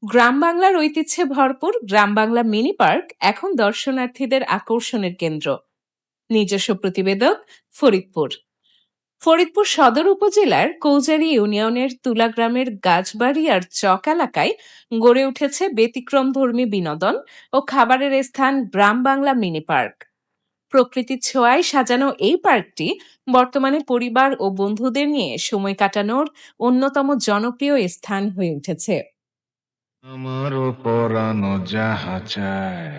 গ্রাম বাংলার ঐতিহ্যে ভরপুর গ্রাম বাংলা মিনি পার্ক এখন দর্শনার্থীদের আকর্ষণের কেন্দ্র। নিজস্ব প্রতিবেদক, ফরিদপুর। ফরিদপুর সদর উপজেলার কৌজারী ইউনিয়নের তুলা গ্রামের গাছবাড়ি আর চক এলাকায় গড়ে উঠেছে ব্যতিক্রমধর্মী বিনোদন ও খাবারের স্থান গ্রাম বাংলা মিনি পার্ক। প্রকৃতির ছোঁয়ায় সাজানো এই পার্কটি বর্তমানে পরিবার ও বন্ধুদের নিয়ে সময় কাটানোর অন্যতম জনপ্রিয় স্থান হয়ে উঠেছে। আমারও পরানো যাহা চায়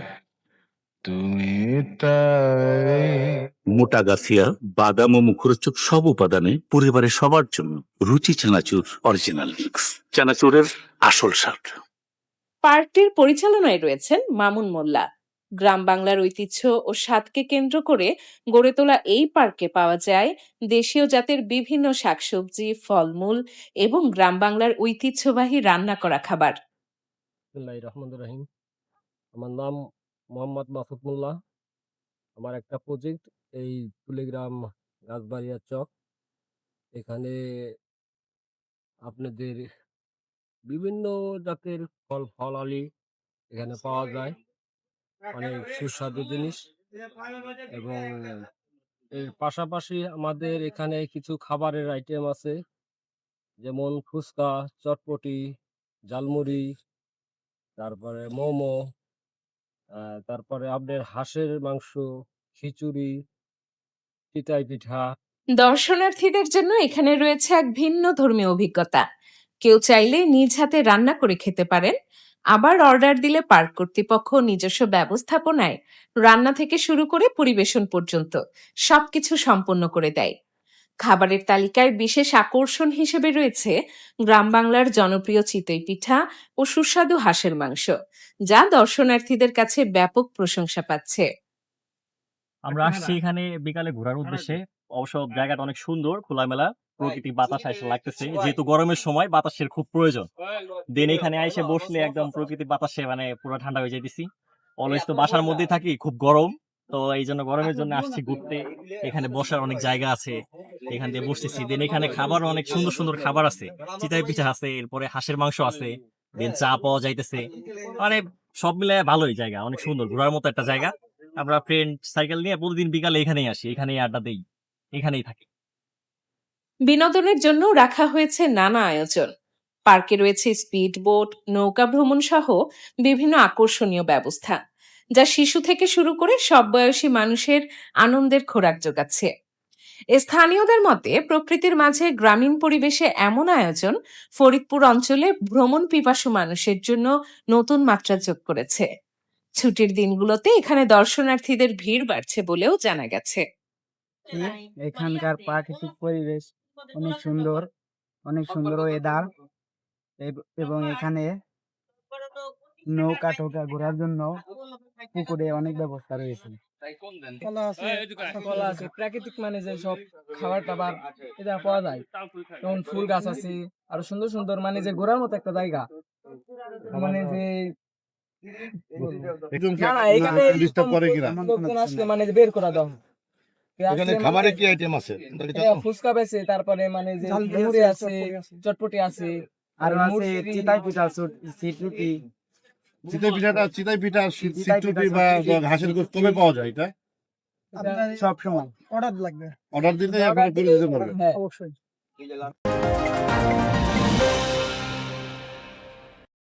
তুমি তাই। মোটা গাছিয়া বাদাম ও মুখরোচক সব উপাদানে পরিবারের সবার জন্য রুচি চানাচুর অরিজিনাল মিক্স, চানাচুরের আসল স্বাদ। পার্কটির পরিচালনায় রয়েছেন মামুন মোল্লা। গ্রাম বাংলার ঐতিহ্য ও স্বাদকে কেন্দ্র করে গড়ে তোলা এই পার্কে পাওয়া যায় দেশীয় জাতের বিভিন্ন শাকসবজি, ফলমূল এবং গ্রাম বাংলার ঐতিহ্যবাহী রান্না করা খাবার। বিসমিল্লাহির রহমানির রহিম। আমার নাম মোহাম্মদ মাসুদ মোল্লা। আমার একটা প্রজেক্ট এই কুলিগ্রাম গাছবাড়িয়া চক। এখানে আপনাদের বিভিন্ন জাতের ফলালি এখানে পাওয়া যায়, অনেক সুস্বাদু জিনিস। এবং এর পাশাপাশি আমাদের এখানে কিছু খাবারের আইটেম আছে, যেমন ফুচকা, চটপটি, ঝালমুড়ি, তারপরে মোমো, তারপরে আপনার হাঁসের মাংস, খিচুড়ি, চিতাই পিঠা। দর্শনার্থীদের জন্য এখানে রয়েছে এক ভিন্ন ধর্মীয় অভিজ্ঞতা। কেউ চাইলে নিজ হাতে রান্না করে খেতে পারেন, আবার অর্ডার দিলে পার্ক কর্তৃপক্ষ নিজস্ব ব্যবস্থাপনায় রান্না থেকে শুরু করে পরিবেশন পর্যন্ত সবকিছু সম্পন্ন করে দেয়। খাবারের তালিকায় বিশেষ আকর্ষণ হিসেবে রয়েছে গ্রাম বাংলার জনপ্রিয় চিতই পিঠা ও সুস্বাদু হাঁসের মাংস, যা দর্শনার্থীদের কাছে ব্যাপক প্রশংসা পাচ্ছে। আমরা আসছি এখানে বিকালে ঘোরার উদ্দেশ্যে। অবশ্য জায়গাটা অনেক সুন্দর, খোলামেলা, প্রকৃতির বাতাস এসে লাগতেছে, যেহেতু গরমের সময় বাতাসের খুব প্রয়োজন। দেন এখানে এসে বসলে একদম প্রকৃতির বাতাসে মানে পুরো ঠান্ডা হয়ে যাইতেছি। অলওয়েজ তো বাসার মধ্যেই থাকি, খুব গরম, তো এই জন্য গরমের জন্য আসছি ঘুরতে। এখানে বসার অনেক জায়গা আছে, এখান দিয়ে বসতেছি। দেন এখানে খাবার অনেক সুন্দর সুন্দর খাবার আছে, চিতাই পিঠা আছে, এরপরে হাঁসের মাংস আছে, দেন চা পাওয়া যাইতেছে। মানে সব মিলে ভালোই জায়গা, অনেক সুন্দর, ঘোরার মতো একটা জায়গা। আমরা ফ্রেন্ড সাইকেল নিয়ে প্রতিদিন বিকালে এখানেই আসি, এখানেই আড্ডা দেই, এখানেই থাকি। বিনোদনের জন্য রাখা হয়েছে নানা আয়োজন। পার্কে রয়েছে স্পিড বোট, নৌকা ভ্রমণ সহ বিভিন্ন আকর্ষণীয় ব্যবস্থা, যা শিশু থেকে শুরু করে সব বয়সী মানুষের আনন্দের খোরাক যোগাচ্ছে। স্থানীয়দের মতে প্রকৃতির মাঝে গ্রামীণ পরিবেশে এমন আয়োজন ফরিদপুর অঞ্চলে ভ্রমণ পিপাসু মানুষের জন্য নতুন মাত্রা যোগ করেছে। ছুটির দিনগুলোতে এখানে দর্শনার্থীদের ভিড় বাড়ছে বলেও জানা গেছে। এখানকার প্রাকৃতিক পরিবেশ অনেক সুন্দর, অনেক সুন্দর ওয়েদার, এবং এখানে নৌকা টোকা ঘোরার জন্য পুকুরে অনেক ব্যবস্থা রয়েছে। কলা আছে, প্রাকৃতিক মানে যে সব খাবার টাবার এটা পাওয়া যায়, যেমন ফুল গাছ আছে, আরো সুন্দর সুন্দর মানে যে ঘোরার মতো একটা জায়গা। মানে যে মানে যে বের করা দাও। এখানে খাবারে কি আইটেম আছে? ফুচকা বেছে, তারপরে মানে যে ঝালমুড়ি আছে, চটপটি আছে, আর আছে চিতাই পিঠা, সিটরুটি। চিতাই পিঠা সিটরুটি বা হাঁসের গোশত কবে পাওয়া যায়? এটা সব সময় অর্ডার লাগবে, অর্ডার দিলে আপনারা করে দিতে পারবেন। হ্যাঁ অবশ্যই।